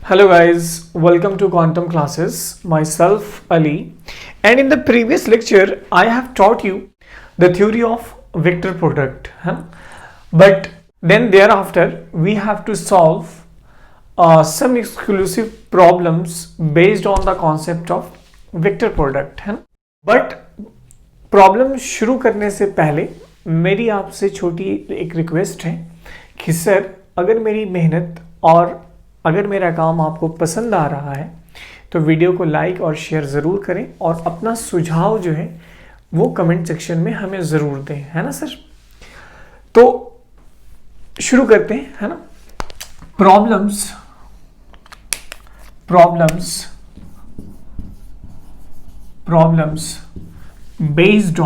Hello guys, welcome to Quantum Classes. Myself Ali, and in the previous lecture I have taught you the theory of vector product, but then thereafter we have to solve some exclusive problems based on the concept of vector product, but problem शुरू करने से पहले मेरी आपसे छोटी एक request है कि सर अगर मेरी मेहनत और अगर मेरा काम आपको पसंद आ रहा है तो वीडियो को लाइक और शेयर ज़रूर करें और अपना सुझाव जो है वो कमेंट सेक्शन में हमें ज़रूर दें, है ना सर। तो शुरू करते हैं, है ना। Problems based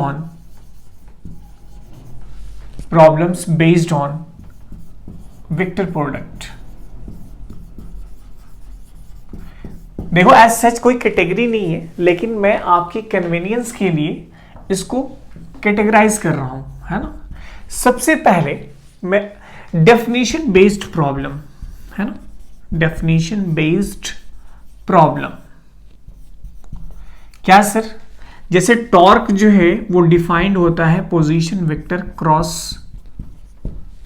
on vector product। देखो एज सच कोई कैटेगरी नहीं है, लेकिन मैं आपकी कन्वीनियंस के लिए इसको कैटेगराइज कर रहा हूं, है ना। सबसे पहले मैं डेफिनेशन बेस्ड प्रॉब्लम, है ना, डेफिनेशन बेस्ड प्रॉब्लम क्या सर, जैसे टॉर्क जो है वो डिफाइंड होता है position vector cross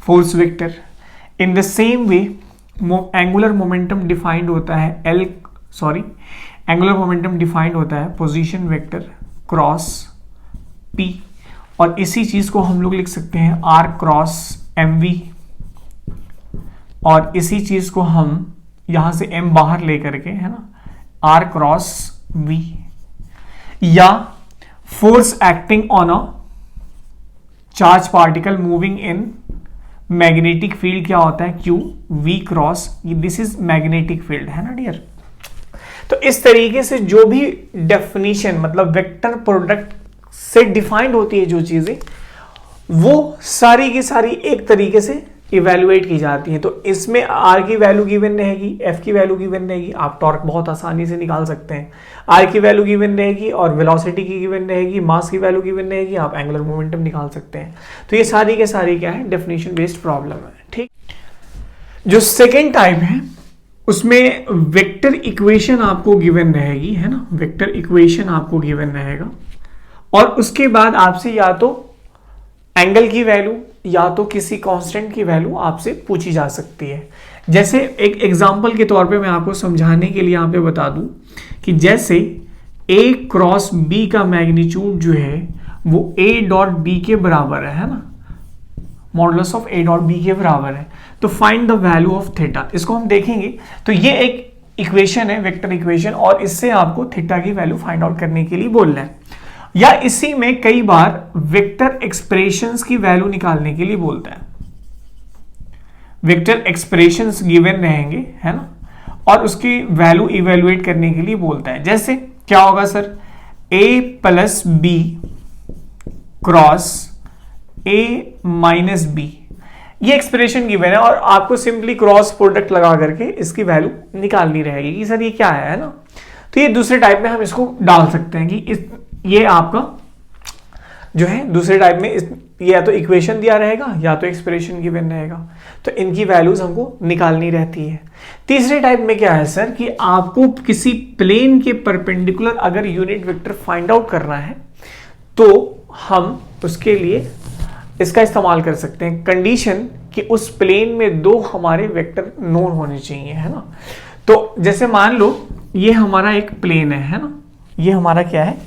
force vector. In the same way angular momentum defined होता है एंगुलर मोमेंटम डिफाइंड होता है पोजीशन वेक्टर क्रॉस p, और इसी चीज को हम लोग लिख सकते हैं r क्रॉस mv, और इसी चीज को हम यहां से m बाहर लेकर के, है ना, r क्रॉस v, या force acting on a charge particle moving in magnetic field क्या होता है q v cross, this is magnetic field, है ना डियर। तो इस तरीके से जो भी डेफिनेशन मतलब वेक्टर प्रोडक्ट से डिफाइंड होती है जो चीजें, वो सारी की सारी एक तरीके से इवेलुएट की जाती है। तो इसमें r की वैल्यू गिवन रहेगी, f की वैल्यू गिवन रहेगी, आप टॉर्क बहुत आसानी से निकाल सकते हैं। r की वैल्यू गिवन रहेगी और वेलोसिटी की गिवन रहेगी, मास की वैल्यू गिवन रहेगी, आप एंगुलर मोमेंटम निकाल सकते हैं। तो ये सारी के सारी क्या है, डेफिनेशन बेस्ड प्रॉब्लम है, ठीक। जो सेकेंड टाइप है उसमें वेक्टर इक्वेशन आपको गिवन रहेगी, है ना, वेक्टर इक्वेशन आपको गिवन रहेगा, और उसके बाद आपसे या तो एंगल की वैल्यू या तो किसी कांस्टेंट की वैल्यू आपसे पूछी जा सकती है। जैसे एक एग्जांपल के तौर पे मैं आपको समझाने के लिए यहाँ पे बता दूं कि जैसे a क्रॉस b का मैग्नीट्यूड जो है वो a डॉट b के बराबर है ना, modulus of a dot b के बराबर है, तो find the value of theta, इसको हम देखेंगे। तो ये एक इक्वेशन है, वेक्टर इक्वेशन, और इससे आपको थीटा की वैल्यू फाइंड आउट करने के लिए बोलना है, या इसी में कई बार वेक्टर एक्सप्रेशंस की वैल्यू निकालने के लिए बोलता है। वेक्टर एक्सप्रेशंस गिवन रहेंगे, है ना, और उसकी वैल्यू इवेलुएट करने के लिए बोलता है। जैसे क्या होगा sir, a plus b cross a minus b, ये एक्सप्रेशन गिवन है और आपको सिंपली क्रॉस प्रोडक्ट लगा करके इसकी वैल्यू निकालनी रहेगी कि सर ये क्या है ना। तो ये दूसरे टाइप में हम इसको डाल सकते हैं कि ये आपका जो है दूसरे टाइप में ये या तो इक्वेशन दिया रहेगा या तो एक्सप्रेशन गिवन रहेगा, तो इनकी वैल्यूज हमको निकालनी रहती है। तीसरे टाइप में क्या है सर कि आपको किसी प्लेन के परपेंडिकुलर अगर यूनिट वेक्टर फाइंड आउट करना है तो हम उसके लिए इसका इस्तेमाल कर सकते हैं, कंडीशन कि उस प्लेन में दो हमारे वेक्टर नोन होने चाहिए, है ना। तो जैसे मान लो ये हमारा एक प्लेन है ना, ये हमारा क्या है,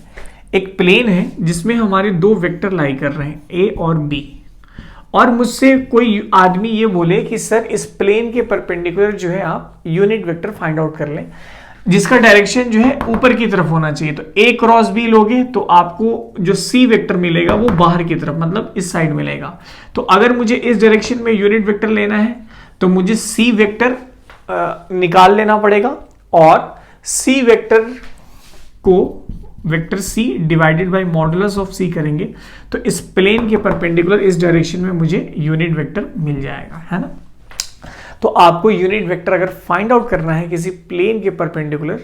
एक प्लेन है जिसमें हमारे दो वेक्टर लाई कर रहे हैं a और b, और मुझसे कोई आदमी ये बोले कि सर इस प्लेन के परपेंडिकुलर जो है आप यूनिट वेक्टर फाइंड आउट कर लें जिसका डायरेक्शन जो है ऊपर की तरफ होना चाहिए। तो a क्रॉस b लोगे तो आपको जो c वेक्टर मिलेगा वो बाहर की तरफ मतलब इस साइड मिलेगा। तो अगर मुझे इस डायरेक्शन में यूनिट वेक्टर लेना है तो मुझे c वेक्टर निकाल लेना पड़ेगा, और c वेक्टर को vector c divided by modulus of c करेंगे तो इस प्लेन के परपेंडिकुलर इस डायरेक्शन में मुझे यूनिट वेक्टर मिल जाएगा, है ना। तो आपको यूनिट वेक्टर अगर फाइंड आउट करना है किसी प्लेन के परपेंडिकुलर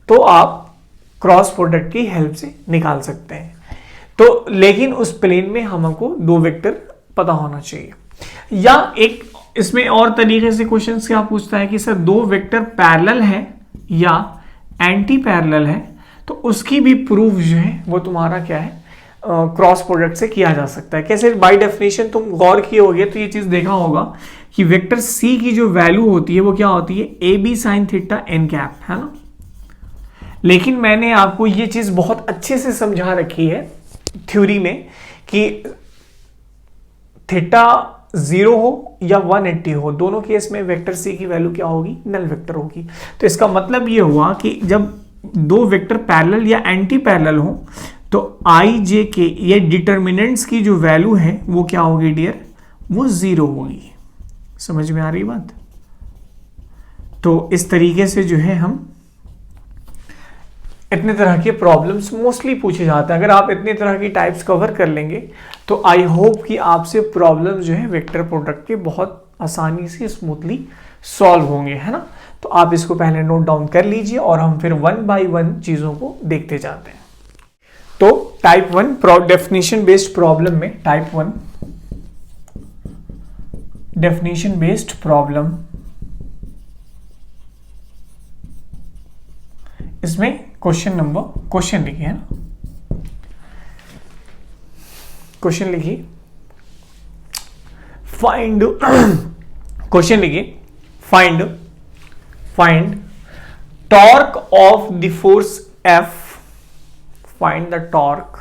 तो आप क्रॉस प्रोडक्ट की हेल्प से निकाल सकते हैं। तो लेकिन उस प्लेन में हमको दो वेक्टर पता होना चाहिए। या एक इसमें और तरीके से क्वेश्चंस क्या पूछता है कि सर दो वेक्टर पैरेलल है या एंटी पैरेलल है, तो उसकी भी प्रूफ जो है वो तुम्हारा क्या है, क्रॉस प्रोडक्ट से किया जा सकता है। कैसे? बाय डेफिनेशन तुम गौर किए होगे तो ये चीज देखा होगा कि वेक्टर सी की जो वैल्यू होती है वो क्या होती है, a b sine theta n cap, है ना। लेकिन मैंने आपको ये चीज बहुत अच्छे से समझा रखी है थ्योरी में कि थीटा 0 हो या 180 हो, दोनों केस में वेक्टर सी की वैल्यू क्या होगी, नल वेक्टर होगी। तो इसका मतलब ये हुआ कि जब दो वेक्टर पैरेलल या एंटी पैरेलल हो तो आई जे के ये डिटर्मिनेंट्स की जो वैल्यू है वो क्या होगी डियर, वो 0 होगी। समझ में आ रही बात? तो इस तरीके से जो है हम इतने तरह के प्रॉब्लम्स मोस्टली पूछे जाते हैं। अगर आप इतनी तरह की टाइप्स कवर कर लेंगे तो आई होप कि आपसे प्रॉब्लम जो है वेक्टर प्रोडक्ट के बहुत आसानी से स्मूथली सॉल्व होंगे, है ना। तो आप इसको पहले नोट डाउन कर लीजिए और हम फिर 1 बाय 1 चीजों को देखते जाते हैं। तो टाइप 1 डेफिनेशन बेस्ड प्रॉब्लम में, टाइप 1 डेफिनेशन बेस्ड प्रॉब्लम, इसमें क्वेश्चन लिखिए, क्वेश्चन लिखिए, फाइंड क्वेश्चन लिखिए, find torque of the force F, find the torque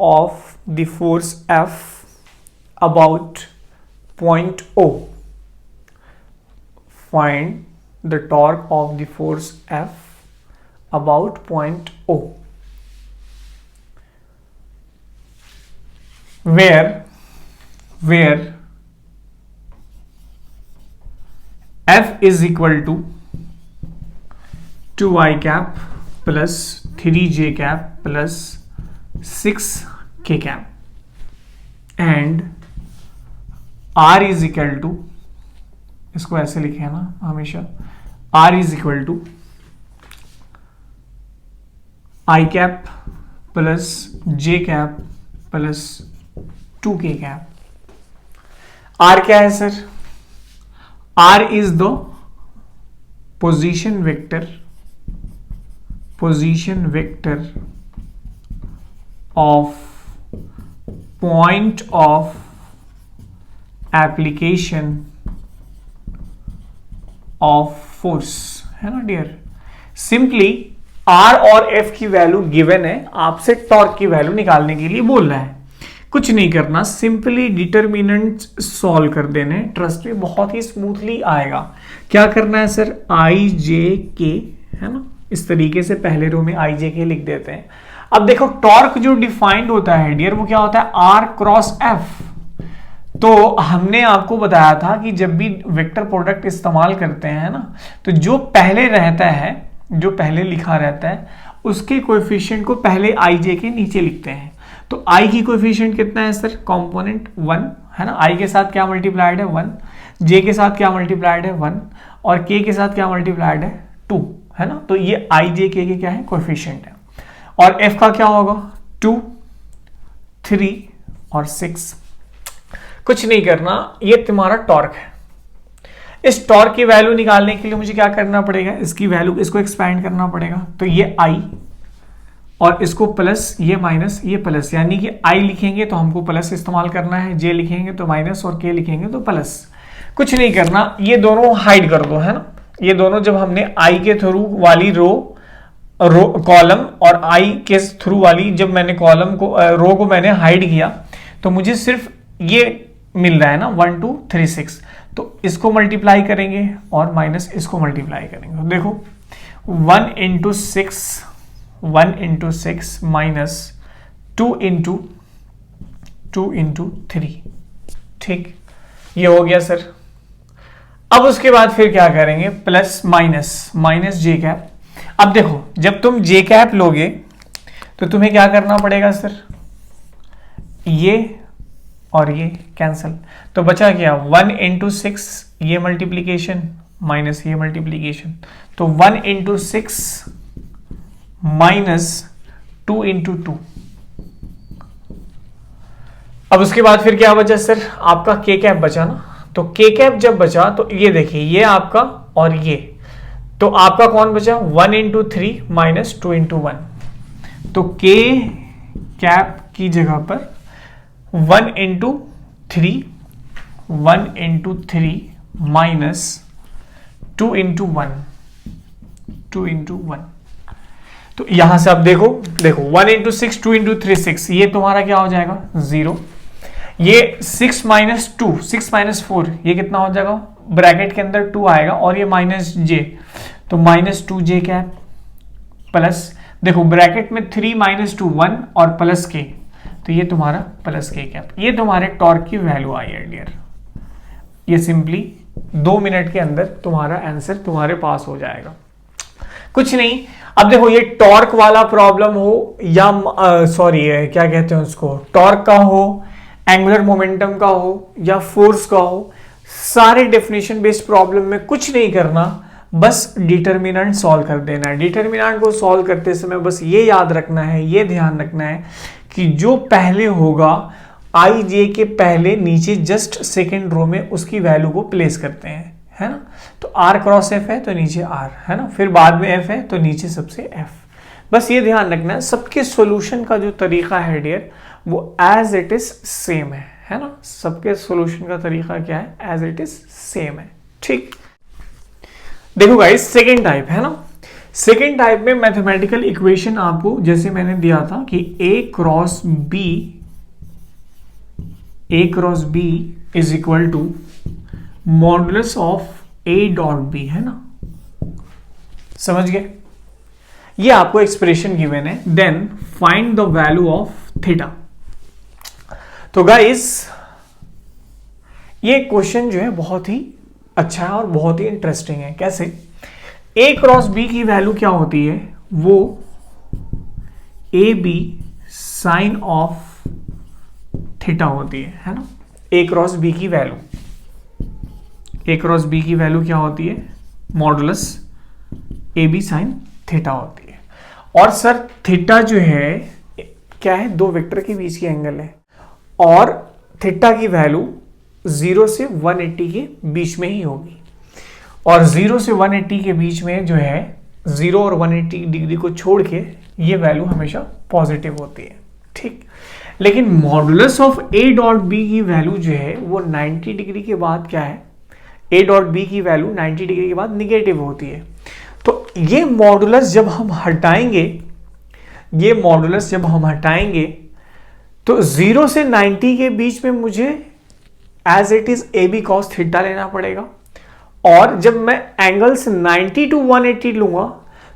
of the force F about point O. Find the torque of the force F about point O, where F is equal to 2i cap plus 3j cap plus 6k cap and r is equal to, इसको ऐसे लिखे ना हमेशा, r is equal to i cap plus j cap plus 2k cap। r क्या है sir? r is the position vector of point of application of force, है ना dear. Simply R और F की वैल्यू गिवन है, आपसे torque की value निकालने के लिए बोल रहा है। कुछ नहीं करना, सिंपली डिटर्मिनेंट सॉल्व कर देने, ट्रस्ट में बहुत ही स्मूथली आएगा। क्या करना है सर, आई जे के, है ना, इस तरीके से पहले रो में आई जे के लिख देते हैं। अब देखो टॉर्क जो डिफाइंड होता है डियर वो क्या होता है, आर क्रॉस एफ। तो हमने आपको बताया था कि जब भी वेक्टर प्रोडक्ट इस्तेमाल करते हैं ना, तो जो पहले रहता है, जो पहले लिखा रहता है उसके कोएफिशिएंट को पहले आई जे के नीचे लिखते हैं। तो आई की कोएफिशिएंट कितना है सर, कंपोनेंट 1, है ना। आई के साथ क्या मल्टीप्लाइड है 1, जे के साथ क्या मल्टीप्लाइड है 1 और के के साथ क्या मल्टीप्लाइड है 2, है ना। तो ये आई जे के क्या है, कोएफिशिएंट है। और एफ का क्या होगा 2, 3 और 6। कुछ नहीं करना, ये तुम्हारा टॉर्क है। इस टॉर्क की वैल्यू निकालने के लिए मुझे क्या करना पड़ेगा, इसकी वैल्यू, इसको एक्सपैंड करना पड़ेगा। तो ये आई और इसको प्लस, ये माइनस, ये प्लस, यानी कि आई लिखेंगे तो हमको प्लस इस्तेमाल करना है, जे लिखेंगे तो माइनस और के लिखेंगे तो प्लस। कुछ नहीं करना, ये दोनों हाइड कर दो, है ना। ये दोनों जब हमने आई के थ्रू वाली रो कॉलम और आई के थ्रू वाली जब मैंने कॉलम को रो को मैंने हाइड किया तो मुझे सिर्फ ये मिल रहा है ना 1 2 3 6। तो इसको मल्टीप्लाई करेंगे और माइनस इसको मल्टीप्लाई करेंगे। तो देखो 1 इंटू 6 माइनस 2 इंटू 3। ठीक, ये हो गया सर। अब उसके बाद फिर क्या करेंगे, प्लस माइनस जे कैप। अब देखो जब तुम जे कैप लोगे तो तुम्हें क्या करना पड़ेगा सर, ये और ये कैंसल, तो बचा क्या 1 इंटू 6, ये मल्टीप्लीकेशन माइनस ये मल्टीप्लीकेशन। तो 1 इंटू 6 माइनस 2 इंटू 2, अब उसके बाद फिर क्या बचा सर, आपका के कैप बचा ना। तो के कैप जब बचा तो ये देखिए ये आपका और ये, तो आपका कौन बचा 1 इंटू 3 माइनस 2 इंटू 1। तो के कैप की जगह पर 1 इंटू 3 माइनस 2 इंटू 1। तो यहां से आप देखो 1 इंटू 6 2 इंटू 3 6, ये तुम्हारा क्या हो जाएगा 0। ये 6 माइनस 2 6 माइनस 4 ये कितना हो जाएगा, ब्रैकेट के अंदर 2 आएगा और ये माइनस जे, तो माइनस 2j कैप प्लस देखो ब्रैकेट में 3 माइनस 2 1 और प्लस के, तो ये तुम्हारा प्लस के कैप। ये तुम्हारे टॉर्क की वैल्यू आई है डियर। ये सिंपली 2 मिनट के अंदर तुम्हारा आंसर तुम्हारे पास हो जाएगा, कुछ नहीं। अब देखो ये टॉर्क वाला प्रॉब्लम हो या सॉरी क्या कहते हैं उसको, टॉर्क का हो, एंगुलर मोमेंटम का हो या फोर्स का हो, सारे डेफिनेशन बेस्ड प्रॉब्लम में कुछ नहीं करना, बस डिटर्मिनेंट सॉल्व कर देना है। डिटर्मिनेंट को सॉल्व करते समय बस ये याद रखना है, ये ध्यान रखना है कि जो पहले होगा आई जे के पहले नीचे जस्ट सेकेंड रो में उसकी वैल्यू को प्लेस करते हैं, है ना। तो r क्रॉस f है तो नीचे r, है ना, फिर बाद में f है तो नीचे सबसे f। बस ये ध्यान रखना है, सबके सॉल्यूशन का जो तरीका है डियर वो एज इट इज सेम है ना। सबके सॉल्यूशन का तरीका क्या है, एज इट इज सेम है, ठीक। देखो गाइस सेकेंड टाइप है ना, सेकेंड टाइप में मैथमेटिकल इक्वेशन आपको जैसे मैंने दिया था कि a cross b is equal to modulus of a dot b, है ना, समझ गए। ये आपको एक्सप्रेशन गिवन है, then find the value of theta. तो गाइस ये क्वेश्चन जो है बहुत ही अच्छा है और बहुत ही इंटरेस्टिंग है। कैसे, a क्रॉस b की वैल्यू क्या होती है, वो ab साइन ऑफ थीटा होती है ना। a क्रॉस b की वैल्यू क्या होती है, मॉडुलस ab साइन थीटा होती है। और सर थीटा जो है क्या है, दो वेक्टर के बीच की एंगल है और थीटा की वैल्यू 0 से 180 के बीच में ही होगी। और 0 से 180 के बीच में जो है 0 और 180 डिग्री को छोड़ के ये वैल्यू हमेशा पॉजिटिव होती है, ठीक। लेकिन modulus of a dot b की वैल्यू जो है वो 90 डिग्री के बाद क्या है, a डॉट b की वैल्यू 90 डिग्री के बाद निगेटिव होती है। तो ये मॉडुलस जब हम हटाएंगे तो 0 से 90 के बीच में मुझे as it is a b cos theta लेना पड़ेगा। और जब मैं एंगल्स 90 टू 180 लूंगा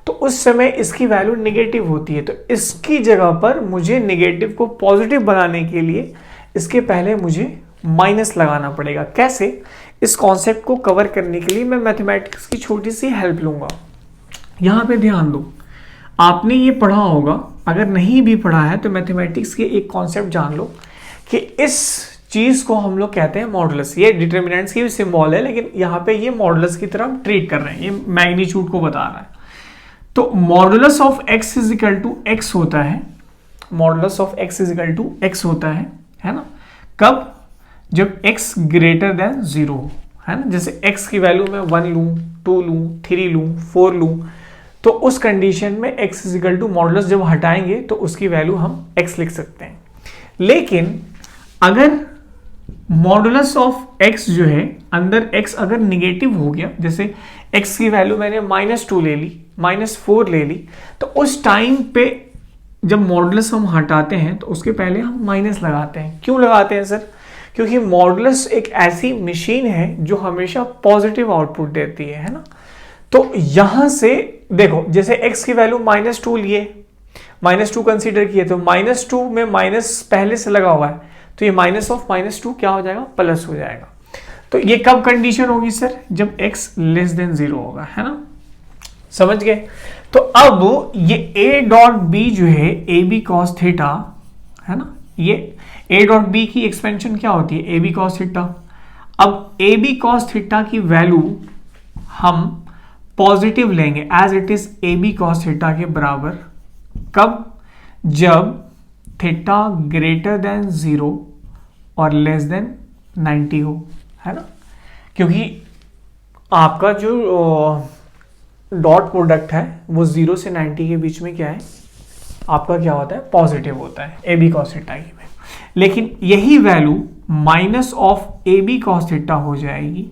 तो उस समय इसकी वैल्यू नेगेटिव होती है। तो इसकी जगह पर मुझे नेगेटिव को पॉजिटिव बनाने के लिए इसके पहले मुझे माइनस लगाना पड़ेगा। कैसे, इस कॉन्सेप्ट को कवर करने के लिए मैं मैथमेटिक्स की छोटी सी हेल्प लूंगा। यहां पे ध्यान दो, आपने ये पढ़ा होगा, अगर नहीं भी पढ़ा है तो मैथमेटिक्स के एक कॉन्सेप्ट जान लो कि इस चीज को हम लोग कहते हैं मॉडुलस। ये डिटर्मिनेंट्स की भी सिंबल है, लेकिन यहाँ पे ये मॉडुलस की तरह ट्रीट कर रहे हैं, ये मैग्नीट्यूड को बता रहा है। तो modulus of x is equal to x होता है, modulus of x is equal to x होता है ना। कब, जब x ग्रेटर देन 0 है ना। जैसे x की वैल्यू मैं 1 लूं, 2 लूं, 3 लूं, 4 लूं, तो उस कंडीशन में x is equal to modulus जब हटाएंगे तो उसकी वैल्यू हम x लिख सकते हैं। लेकिन अगर मॉडुलस ऑफ x जो है अंदर x अगर निगेटिव हो गया, जैसे x की वैल्यू मैंने -2 ले ली, -4 ले ली, तो उस टाइम पे जब मॉडुलस हम हटाते हैं तो उसके पहले हम माइनस लगाते हैं। क्यों लगाते हैं सर? क्योंकि मॉडुलस एक ऐसी मशीन है जो हमेशा पॉजिटिव आउटपुट देती है ना। तो यहां से देखो, जैसे x की वैल्यू -2 लिए, -2 कंसीडर किए, तो -2 में माइनस पहले से लगा हुआ है, तो ये माइनस ऑफ -2 क्या हो जाएगा, प्लस हो जाएगा। तो ये कब कंडीशन होगी सर? जब x लेस देन 0 होगा, है ना, समझ गए। तो अब ये a डॉट b जो है ए बी कॉस थीटा है ना, ये a डॉट b की एक्सपेंशन क्या होती है, ए बी कॉस थीटा। अब ए बी कॉस थीटा की वैल्यू हम पॉजिटिव लेंगे as it is a b cos theta के बराबर। कब? जब थीटा ग्रेटर देन 0 और लेस देन 90 हो, है ना, क्योंकि आपका जो डॉट प्रोडक्ट है वो 0 से 90 के बीच में क्या है, आपका क्या होता है, पॉजिटिव होता है ए बी कॉस थीटा की में। लेकिन यही value minus of a b cos theta हो जाएगी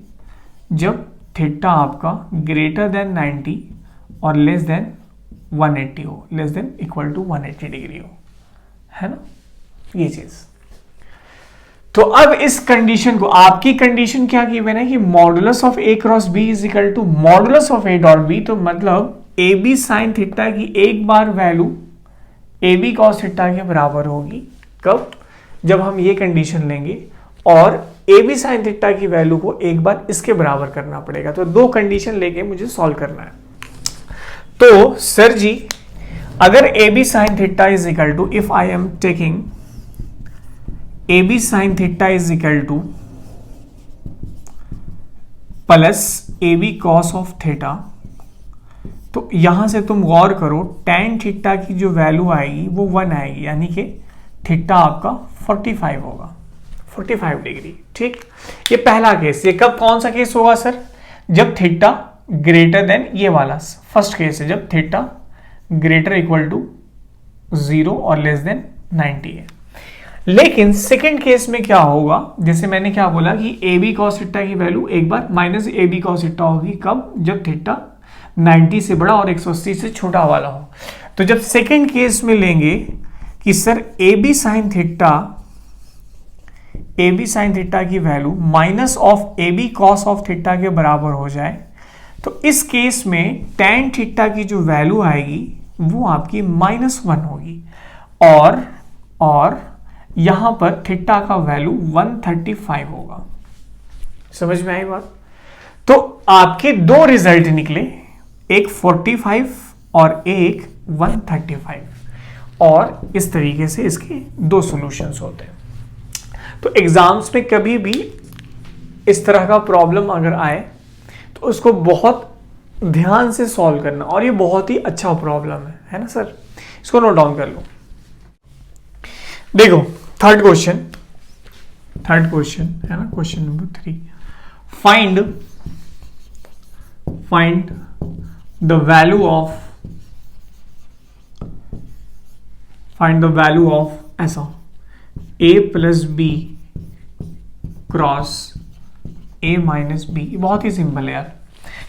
जब थीटा आपका ग्रेटर देन 90 और लेस देन 180 हो, less than equal to 180 degree हो, है ना, ये चीज। तो अब इस कंडीशन को, आपकी कंडीशन क्या गिवन है कि modulus of a cross b is equal to modulus of a dot b, तो मतलब ए बी साइन थीटा की एक बार value a b cos theta के बराबर होगी। कब? जब हम ये कंडीशन लेंगे और ए बी साइन थीटा की वैल्यू को एक बार इसके बराबर करना पड़ेगा। तो दो कंडीशन लेके मुझे सॉल्व करना है। तो सर जी, अगर a b sine theta is equal to, if I am taking a b sine theta is equal to plus a b cos of theta, तो यहां से तुम गौर करो tan थीटा की जो वैल्यू आएगी वो 1 आएगी, यानी कि थीटा आपका 45 होगा, 45 डिग्री। ठीक, ये पहला केस। ये कब, कौन सा केस होगा सर? जब थीटा ग्रेटर देन, ये वाला फर्स्ट केस है, जब थीटा ग्रेटर इक्वल टू 0 और लेस देन 90 है। लेकिन सेकेंड केस में क्या होगा, जैसे मैंने क्या बोला कि ए बी कॉस थीटा की वैल्यू एक बार minus a b cos theta होगी। कब? जब थीटा 90 से बड़ा और 180 से छोटा वाला हो। तो जब सेकेंड केस में लेंगे कि sir a b sine theta की value minus of a b cos of theta के बराबर हो जाए, तो इस केस में tan थीटा की जो वैल्यू आएगी वो आपकी -1 होगी, और यहां पर थीटा का वैल्यू 135 होगा। समझ में आई बात? तो आपके दो रिजल्ट निकले, एक 45 और एक 135, और इस तरीके से इसके दो सॉल्यूशंस होते हैं। तो एग्जाम्स में कभी भी इस तरह का प्रॉब्लम अगर आए तो उसको बहुत ध्यान से सॉल्व करना, और ये बहुत ही अच्छा प्रॉब्लम है ना सर? इसको नोट डाउन कर लो। देखो थर्ड क्वेश्चन है ना, question number 3, find the value of ऐसा a plus b cross a minus b. बहुत ही सिंपल है यार,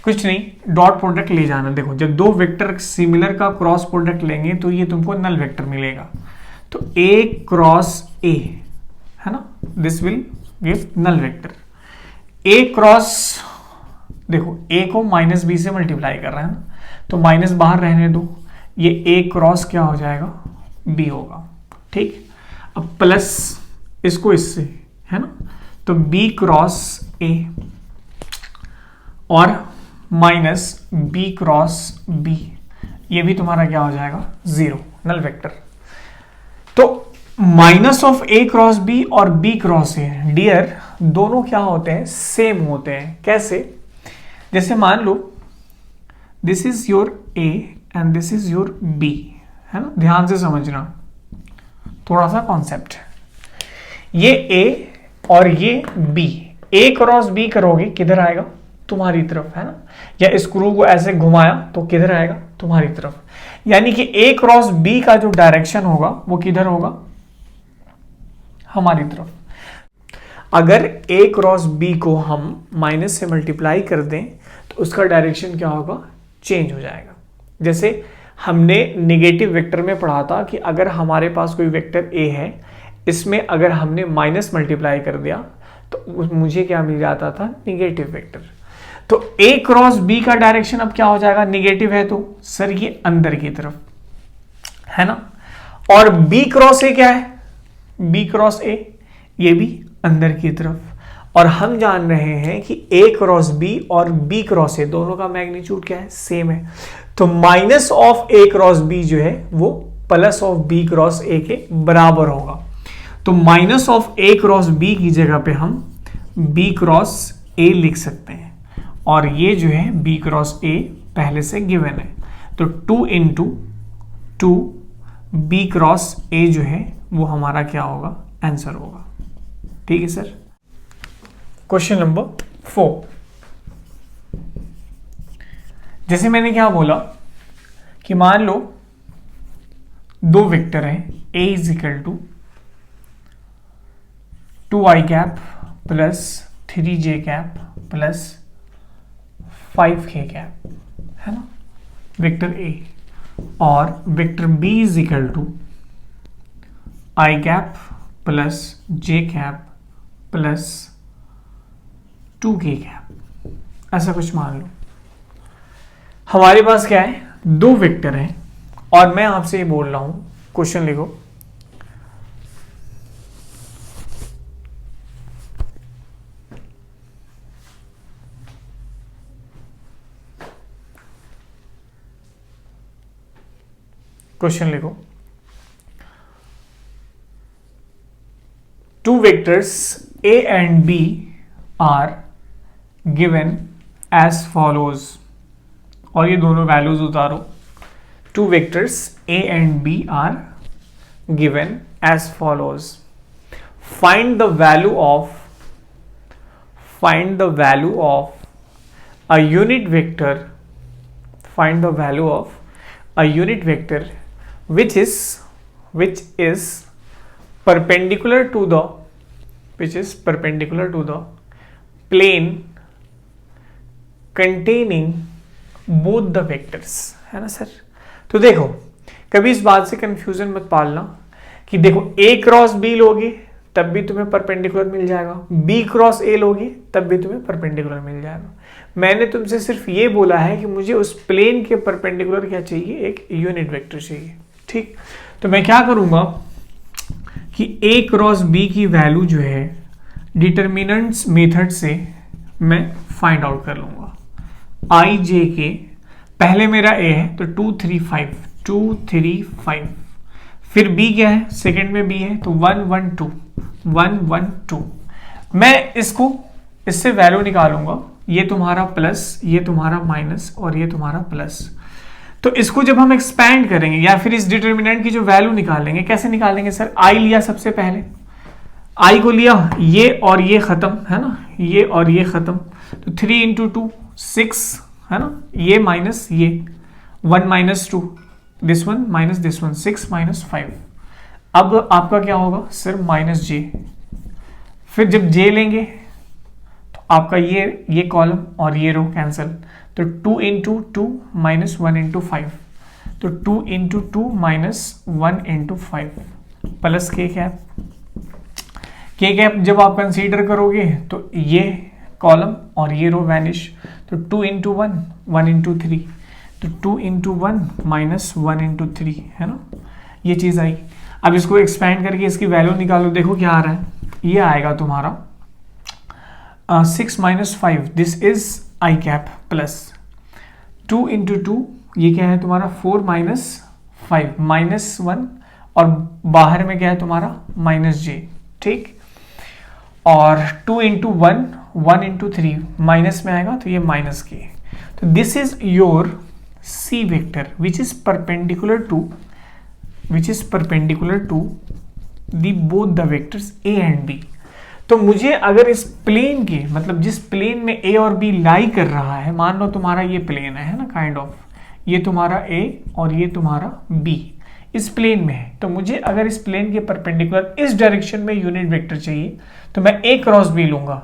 कुछ नहीं, डॉट प्रोडक्ट ले जाना। देखो जब दो वेक्टर सिमिलर का क्रॉस प्रोडक्ट लेंगे तो ये तुमको नल वेक्टर मिलेगा। तो a क्रॉस a, है ना, this will give null vector. a cross, देखो a को माइनस बी से मल्टीप्लाई कर रहे हैं ना, तो माइनस बाहर रहने दो, ये a क्रॉस क्या हो जाएगा, b होगा। ठीक, अब प्लस इसको इससे, है ना, तो b क्रॉस a और माइनस b क्रॉस b, ये भी तुम्हारा क्या हो जाएगा, 0, नल वेक्टर। तो minus of a cross b और b क्रॉस a, डियर, दोनों क्या होते हैं, सेम होते हैं। कैसे? जैसे मान लो this is your a and this is your b, है ना, ध्यान से समझना, थोड़ा सा कॉन्सेप्ट। ये a और ये b, a क्रॉस b करोगे किधर आएगा, तुम्हारी तरफ, है ना, या स्क्रू को ऐसे घुमाया तो किधर आएगा, तुम्हारी तरफ। यानी कि a क्रॉस b का जो डायरेक्शन होगा वो किधर होगा, हमारी तरफ। अगर a क्रॉस b को हम माइनस से मल्टीप्लाई कर दें तो उसका डायरेक्शन क्या होगा, चेंज हो जाएगा। जैसे हमने नेगेटिव वेक्टर में पढ़ा था कि अगर हमारे पास कोई वेक्टर a है, इसमें अगर हमने माइनस मल्टीप्लाई कर दिया तो मुझे क्या मिल जाता था, नेगेटिव वेक्टर। तो a क्रॉस b का डायरेक्शन अब क्या हो जाएगा, नेगेटिव है, तो सर ये अंदर की तरफ, है ना, और b क्रॉस a क्या है, b क्रॉस a, ये भी अंदर की तरफ। और हम जान रहे हैं कि a क्रॉस b और b क्रॉस a दोनों का मैग्नीट्यूड क्या है, सेम है। तो minus of a cross b जो है वो plus of b cross a के बराबर होगा। तो minus of a cross b की जगह पे हम b क्रॉस a लिख सकते हैं, और ये जो है b क्रॉस a पहले से गिवन है। तो 2 इंटू 2 b क्रॉस a जो है वो हमारा क्या होगा, आंसर होगा। ठीक है सर। क्वेश्चन नंबर 4, जैसे मैंने क्या बोला कि मान लो दो वेक्टर हैं, a is equal to 2i cap plus 3j cap plus 5k cap, है ना, वेक्टर a, और vector b is equal to i cap plus j cap plus 2k cap, ऐसा कुछ मान लो। हमारे पास क्या है, दो वेक्टर हैं और मैं आपसे ये बोल रहा हूं, क्वेश्चन लिखो, क्वेश्चन लिखो, two vectors a and b are given as follows, और ये दोनों वैल्यूज उतारो। two vectors a and b are given as follows, find the value of a unit vector, find the value of a unit vector which is perpendicular to the plane containing both the vectors, है ना sir. तो देखो कभी इस बात से confusion मत पालना कि देखो a क्रॉस b लोगे तब भी तुम्हें परपेंडिकुलर मिल जाएगा, b क्रॉस a लोगे तब भी तुम्हें परपेंडिकुलर मिल जाएगा। मैंने तुमसे सिर्फ ये बोला है कि मुझे उस प्लेन के परपेंडिकुलर क्या चाहिए, एक यूनिट वेक्टर चाहिए, ठीक। तो मैं क्या करूंगा कि a क्रॉस b की वैल्यू जो है डिटर्मिनेंट्स मेथड से मैं फाइंड आउट कर लूंगा। i j के पहले मेरा a है तो 2 3 5, फिर b क्या है, सेकंड में b है तो 1 1 2। मैं इससे वैल्यू निकालूंगा, ये तुम्हारा प्लस, ये तुम्हारा माइनस और ये तुम्हारा प्लस। तो इसको जब हम एक्सपैंड करेंगे या फिर इस डिटर्मिनेंट की जो वैल्यू निकालेंगे, कैसे निकालेंगे सर, i लिया सबसे पहले, i को लिया, ये और ये खत्म, है ना, ये और ये खत्म, तो 3 इंटू 2 6, है ना, ये माइनस ये 1 minus 2, this one minus this one, 6 minus 5। अब आपका क्या होगा सर, माइनस j। फिर जब j लेंगे तो आपका ये कॉलम और ये रो कैंसिल, तो 2 इंटू 2 माइनस 1 इंटू 5, तो 2 इंटू 2 माइनस 1 इंटू 5 प्लस के कैप जब आप कंसीडर करोगे तो ये कॉलम और ये रो वैनिश, तो 2 इंटू 1 1 इंटू 3, तो 2 इंटू 1 माइनस 1 इंटू 3, है ना, ये चीज़ आई। अब इसको एक्सपैंड करके इसकी वैल्यू निकालो, देखो क्या आ रहा है, ये आएगा तुम्हारा 6 minus 5, this is I cap plus 2 into 2, ये क्या है तुम्हारा 4 माइनस 5 माइनस 1, और बाहर में क्या है तुम्हारा माइनस j, ठीक। और 2 इंटू 1 इंटू 3 माइनस में आएगा तो ये माइनस के। तो this is your c vector which is perpendicular to the both the vectors a and b। तो मुझे अगर इस प्लेन के, मतलब जिस प्लेन में a और b लाई कर रहा है, मान लो तुम्हारा ये प्लेन है ना, काइंड ऑफ, ये तुम्हारा a और ये तुम्हारा b इस प्लेन में है, तो मुझे अगर इस प्लेन के परपेंडिकुलर इस डायरेक्शन में यूनिट वेक्टर चाहिए तो मैं a क्रॉस b लूंगा।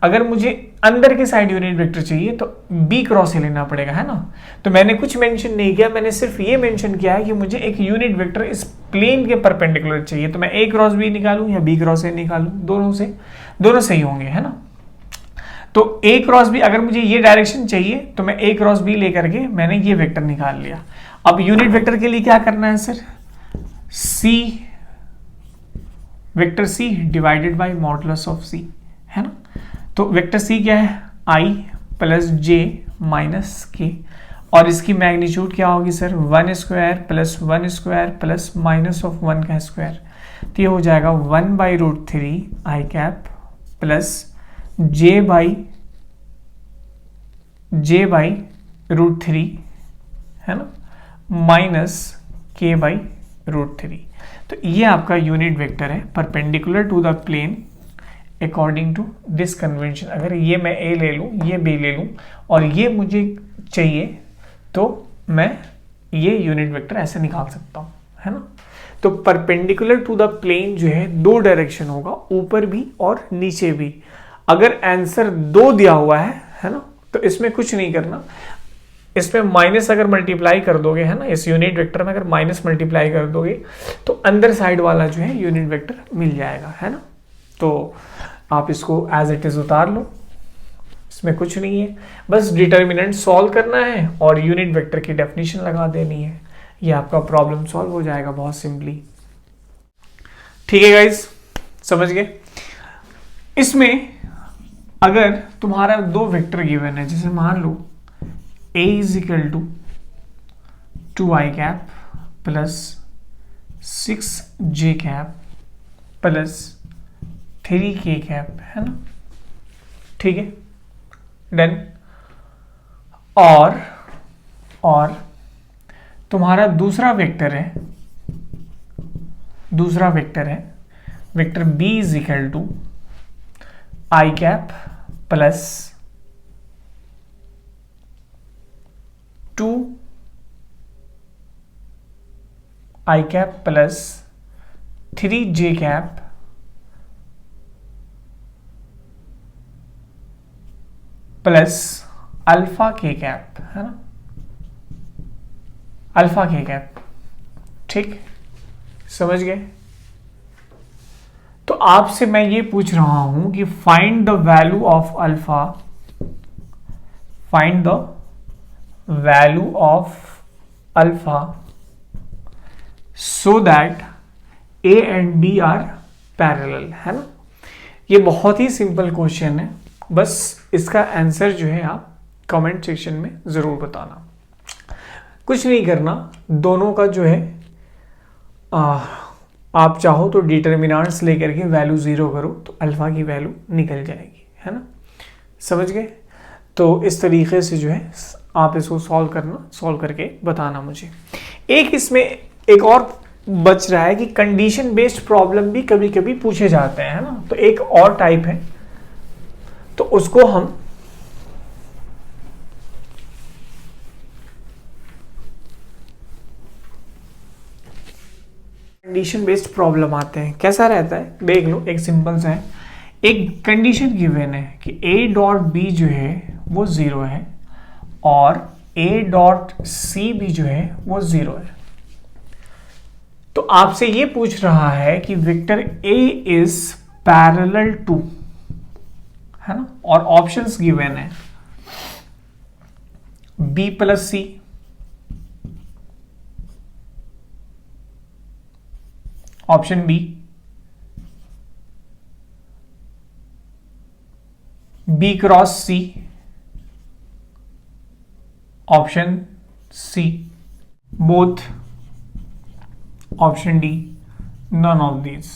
अगर मुझे अंदर के साइड यूनिट वेक्टर चाहिए तो b क्रॉस a लेना पड़ेगा, है ना। तो मैंने कुछ मेंशन नहीं किया, मैंने सिर्फ ये मेंशन किया है कि मुझे एक यूनिट वेक्टर इस प्लेन के परपेंडिकुलर चाहिए, तो मैं a क्रॉस b निकालूं या b क्रॉस a निकालूं, दोनों सही होंगे, है ना। तो a क्रॉस b, अगर मुझे ये डायरेक्शन चाहिए तो मैं a क्रॉस b लेकर के मैंने ये वेक्टर निकाल लिया। अब यूनिट वेक्टर के लिए क्या करना है sir, c vector c divided by modulus of c, है ना। तो वेक्टर c क्या है, i plus j minus k, और इसकी मैग्नीट्यूड क्या होगी sir, 1 square plus 1 square plus minus of 1 का स्क्वायर, तो ये हो जाएगा 1 by root 3 i cap plus j by root 3, है ना, माइनस k बाई रूट 3। तो ये आपका यूनिट वेक्टर है perpendicular to the plane according to this convention, अगर ये मैं ए ले लूँ, ये बी ले लूँ और ये मुझे चाहिए, तो मैं ये यूनिट वेक्टर ऐसे निकाल सकता हूँ, है ना। तो परपेंडिकुलर टू द प्लेन जो है दो डायरेक्शन होगा, ऊपर भी और नीचे भी। अगर आंसर 2 दिया हुआ है ना, तो इसमें कुछ नहीं करना, इसमें माइनस अगर मल्टीप्लाई कर दोगे, है ना, इस यूनिट वेक्टर में अगर माइनस मल्टीप्लाई कर दोगे तो अंदर साइड वाला जो है यूनिट वेक्टर मिल जाएगा, है ना। तो आप इसको एज इट इज उतार लो, इसमें कुछ नहीं है, बस डिटर्मिनेंट सॉल्व करना है और यूनिट वेक्टर की डेफिनेशन लगा देनी है, ये आपका प्रॉब्लम सॉल्व हो जाएगा बहुत सिंपली। ठीक है गाइस, समझ गए। इसमें अगर तुम्हारा 2 वेक्टर गिवन है, जैसे मान लो a is equal to 2i cap plus 6j cap plus 3k cap, है ना, ठीक है, डन। और तुम्हारा दूसरा वेक्टर है vector b is equal to i cap plus 2i cap plus 3j cap plus alpha k cap, है ना, अल्फा के कैप, ठीक, समझ गए। तो आपसे मैं ये पूछ रहा हूं कि find the value of alpha, find the value of alpha so that a and b are parallel, है ना। ये बहुत ही सिंपल क्वेश्चन है, बस इसका आंसर जो है आप कमेंट सेक्शन में जरूर बताना। कुछ नहीं करना, दोनों का जो है आप चाहो तो डिटर्मिनेंट्स लेकर के वैल्यू 0 करो तो अल्फा की वैल्यू निकल जाएगी, है ना, समझ गए। तो इस तरीके से जो है आप इसको सॉल्व करना, सॉल्व करके बताना मुझे। एक इसमें एक और बच रहा है कि कंडीशन बेस्ड प्रॉब्लम भी कभी कभी पूछे जाते हैं, है ना। तो एक और टाइप है, तो उसको हम कंडीशन बेस्ड प्रॉब्लम आते हैं। कैसा रहता है देख लो, एक सिंपल सा है, एक कंडीशन गिवन है कि a डॉट बी जो है वो 0 है और a डॉट सी भी जो है वो 0 है। तो आपसे ये पूछ रहा है कि vector a is parallel to, है ना, और ऑप्शंस गिवन है b plus c, option b, b cross c, option c, both, option d, none of these.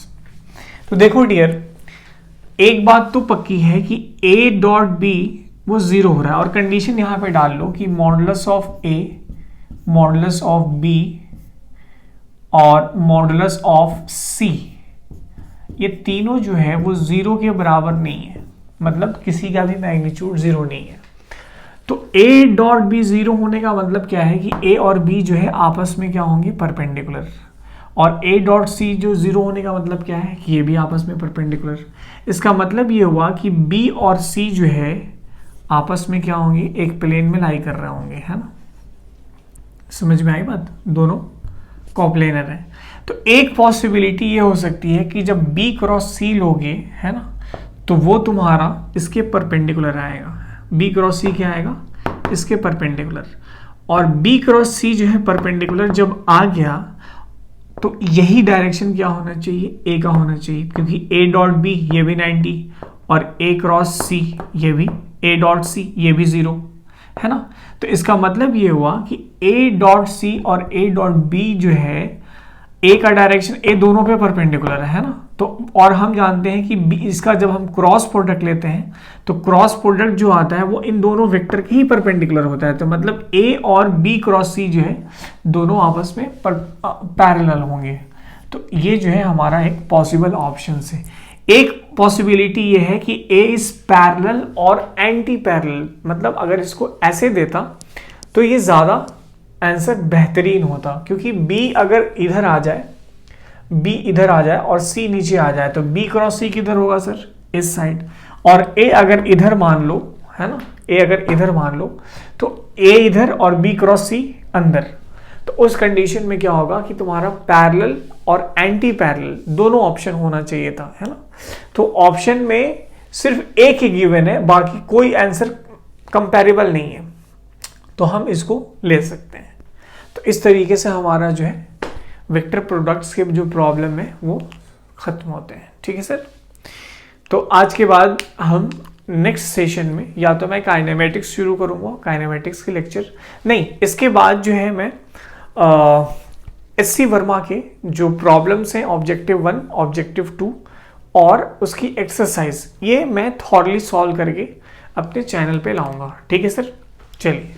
तो देखो डियर, एक बात तो पक्की है कि a डॉट बी वो 0 हो रहा है, और कंडीशन यहां पे डाल लो कि modulus of a, modulus of b और मॉडुलस ऑफ c, ये तीनों जो है वो 0 के बराबर नहीं है, मतलब किसी का भी मैग्नीट्यूड 0 नहीं है। तो a डॉट बी 0 होने का मतलब क्या है कि a और b जो है आपस में क्या होंगे, परपेंडिकुलर, और a डॉट सी जो 0 होने का मतलब क्या है कि ये भी आपस में परपेंडिकुलर। इसका मतलब ये हुआ कि b और c जो है आपस में क्या होंगे, एक प्लेन में लाई कर रहे होंगे, है ना, समझ में आई बात, दोनों कोप्लेनर है। तो एक पॉसिबिलिटी ये हो सकती है कि जब b क्रॉस c लोगे, है ना, तो वो तुम्हारा इसके परपेंडिकुलर आएगा, b क्रॉस c क्या आएगा, इसके परपेंडिकुलर, और b क्रॉस c जो है परपेंडिकुलर जब आ गया तो यही डायरेक्शन क्या होना चाहिए, a का होना चाहिए, क्योंकि a डॉट b ये भी 90 और a क्रॉस c ये भी, a डॉट c ये भी 0, है ना। तो इसका मतलब ये हुआ कि a डॉट c और a डॉट b जो है a का डायरेक्शन a दोनों पे परपेंडिकुलर है ना। तो और हम जानते हैं कि b, इसका जब हम क्रॉस प्रोडक्ट लेते हैं तो क्रॉस प्रोडक्ट जो आता है वो इन दोनों वेक्टर के ही परपेंडिकुलर होता है। तो मतलब a और b क्रॉस c जो है दोनों आपस में पैरेलल होंगे। तो ये जो है हमारा एक पॉसिबल ऑप्शन है। एक पॉसिबिलिटी ये है कि ए इज पैरेलल और एंटी पैरेलल, मतलब अगर इसको ऐसे देता तो ये ज्यादा आंसर बेहतरीन होता, क्योंकि बी अगर इधर आ जाए, बी इधर आ जाए और सी नीचे आ जाए तो बी क्रॉस सी किधर होगा सर, इस साइड, और ए अगर इधर मान लो, है ना, ए अगर इधर मान लो तो ए इधर और बी क्रॉस सी अंदर, तो उस कंडीशन में क्या होगा कि तुम्हारा पैरेलल और एंटी पैरेलल दोनों ऑप्शन होना चाहिए था, है ना। तो ऑप्शन में सिर्फ एक ही गिवन है, बाकी कोई आंसर कंपैरेबल नहीं है, तो हम इसको ले सकते हैं। तो इस तरीके से हमारा जो है वेक्टर प्रोडक्ट्स के जो प्रॉब्लम है वो खत्म होते हैं। ठीक है सर। तो आज के बाद हम नेक्स्ट सेशन में या तो मैं काइनेमेटिक्स शुरू करूंगा, काइनेमेटिक्स के लेक्चर नहीं, इसके बाद जो है मैं एससी वर्मा के जो प्रॉब्लम्स हैं ऑब्जेक्टिव 1, ऑब्जेक्टिव 2 और उसकी एक्सरसाइज, ये मैं थॉरली सॉल्व करके अपने चैनल पे लाऊंगा। ठीक है सर, चलिए।